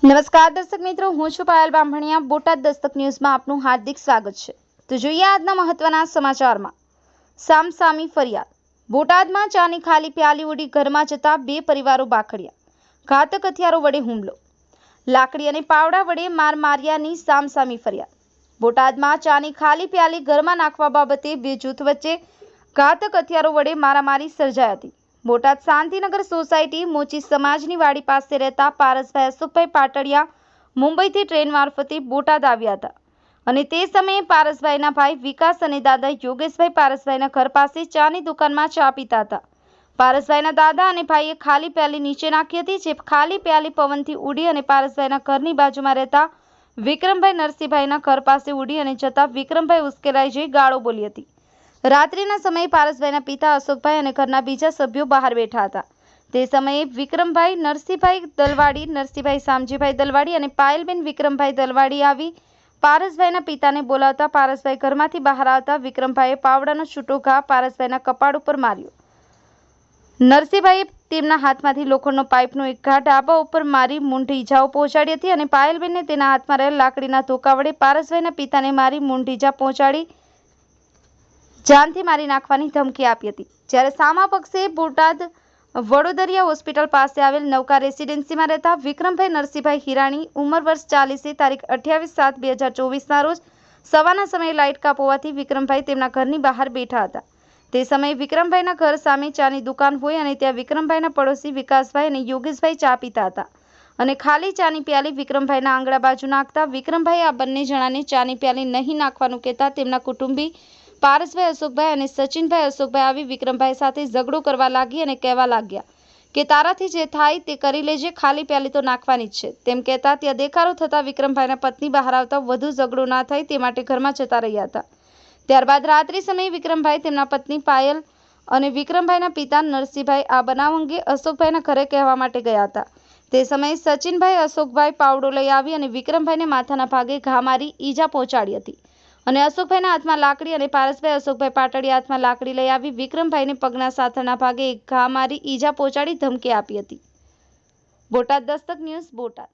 નમસ્કાર દર્શક મિત્રો, હું છું પાયલ બામણિયા। બોટાદ દસ્તક ન્યૂઝમાં આપનું હાર્દિક સ્વાગત છે। તો જોઈએ આજના મહત્વના સમાચારમાં। સામસામી ફરિયાદ। બોટાદમાં ચાની ખાલી પ્યાલી ઉડી ઘરમાં જતા બે પરિવારો બાખડ્યા। ઘાતક હથિયારો વડે હુમલો। લાકડી અને પાવડા વડે માર માર્યાની સામસામી ફરિયાદ। બોટાદમાં ચાની ખાલી પ્યાલી ઘરમાં નાખવા બાબતે બે જૂથ વચ્ચે ઘાતક હથિયારો વડે મારામારી સર્જાઈ હતી। બોટાદ શાંતિનગર સોસાયટી મોચી સમાજની વાડી પાસે રહેતા પારસભાઈ અશોકભાઈ પાટડિયા મુંબઈથી ટ્રેન મારફતે બોટાદ આવ્યા હતા અને તે સમયે પારસભાઈના ભાઈ વિકાસ અને દાદા યોગેશભાઈ પારસભાઈના ઘર પાસે ચાની દુકાનમાં ચા પીતા હતા। પારસભાઈના દાદા અને ભાઈએ ખાલી પ્યાલી નીચે નાખી હતી, જે ખાલી પ્યાલી પવનથી ઉડી અને પારસભાઈના ઘરની બાજુમાં રહેતા વિક્રમભાઈ નરસિંહભાઈના ઘર પાસે ઉડી અને જતા વિક્રમભાઈ ઉશ્કેરાઈ જઈ ગાળો બોલી હતી। રાત્રિના સમયે પારસભાઈના પિતા અશોકભાઈ અને ઘરના બીજા સભ્યો બહાર બેઠા હતા। તે સમયે વિક્રમભાઈ નરસિંહભાઈ દલવાડી, નરસિંહભાઈ શામજીભાઈ દલવાડી અને પાયલબેન વિક્રમભાઈ દલવાડી આવી પારસભાઈના પિતાને બોલાવતા પારસભાઈ ઘરમાંથી બહાર આવતા વિક્રમભાઈએ પાવડાનો છૂટો ઘા પારસભાઈના કપાળ ઉપર માર્યો। નરસિંહભાઈએ તેમના હાથમાંથી લોખંડનો પાઇપનો એક ઘા ડાબા ઉપર મારી મૂંઢ ઈજાઓ પહોંચાડી હતી અને પાયલબેનને તેના હાથમાં રહેલ લાકડીના ધોકા વડે પારસભાઈના પિતાને મારી મૂંઢ ઈજા પહોંચાડી જાનથી મારી નાખવાની ધમકી આપી હતી। જ્યારે સામા પક્ષે બોટાદ વડોદરિયા હોસ્પિટલ પાસે આવેલ નવકા રેસિડેન્સીમાં રહેતા વિક્રમભાઈ નરસિંહભાઈ હિરાણી ઉંમર વર્ષ 40 તારીખ 28/7/2024ના રોજ સવારના સમયે લાઇટ કાપ હોવાથી વિક્રમભાઈ તેમના ઘરની બહાર બેઠા હતા। તે સમયે વિક્રમભાઈના ઘર સામે ચાની દુકાન હોય અને ત્યાં વિક્રમભાઈના પડોશી વિકાસભાઈ અને યોગેશભાઈ ચા પીતા હતા અને ખાલી ચાની પ્યાલી વિક્રમભાઈના આંગળા બાજુ નાખતા વિક્રમભાઈએ આ બંને જણાને ચાની પ્યાલી નહીં નાખવાનું કહેતા તેમના કુટુંબી પારસભાઈ અશોકભાઈ અને સચિનભાઈ અશોકભાઈ આવી વિક્રમભાઈ સાથે ઝઘડો કરવા લાગી અને કહેવા લાગ્યા કે તારાથી જે થાય તે કરી લેજે, ખાલી પ્યાલી તો નાખવાની જ છે તેમ કહેતા ત્યાં દેખાડો થતાં વિક્રમભાઈના પત્ની બહાર આવતા વધુ ઝઘડો ના થાય તે માટે ઘરમાં જતા રહ્યા હતા। ત્યારબાદ રાત્રિ સમયે વિક્રમભાઈ, તેમના પત્ની પાયલ અને વિક્રમભાઈના પિતા નરસિંહભાઈ આ બનાવ અંગે અશોકભાઈના ઘરે કહેવા માટે ગયા હતા। તે સમયે સચિનભાઈ અશોકભાઈ પાવડો લઈ આવી અને વિક્રમભાઈને માથાના ભાગે ઘા મારી ઈજા પહોંચાડી હતી અને અશોકભાઈના હાથમાં લાકડી અને પારસભાઈ અશોકભાઈ પાટડિયા હાથમાં લાકડી લઈ આવી વિક્રમભાઈને પગના સાથળના ભાગે એક ઘા મારી ઈજા પહોંચાડી ધમકી આપી હતી। બોટાદ દસ્તક ન્યૂઝ, બોટાદ।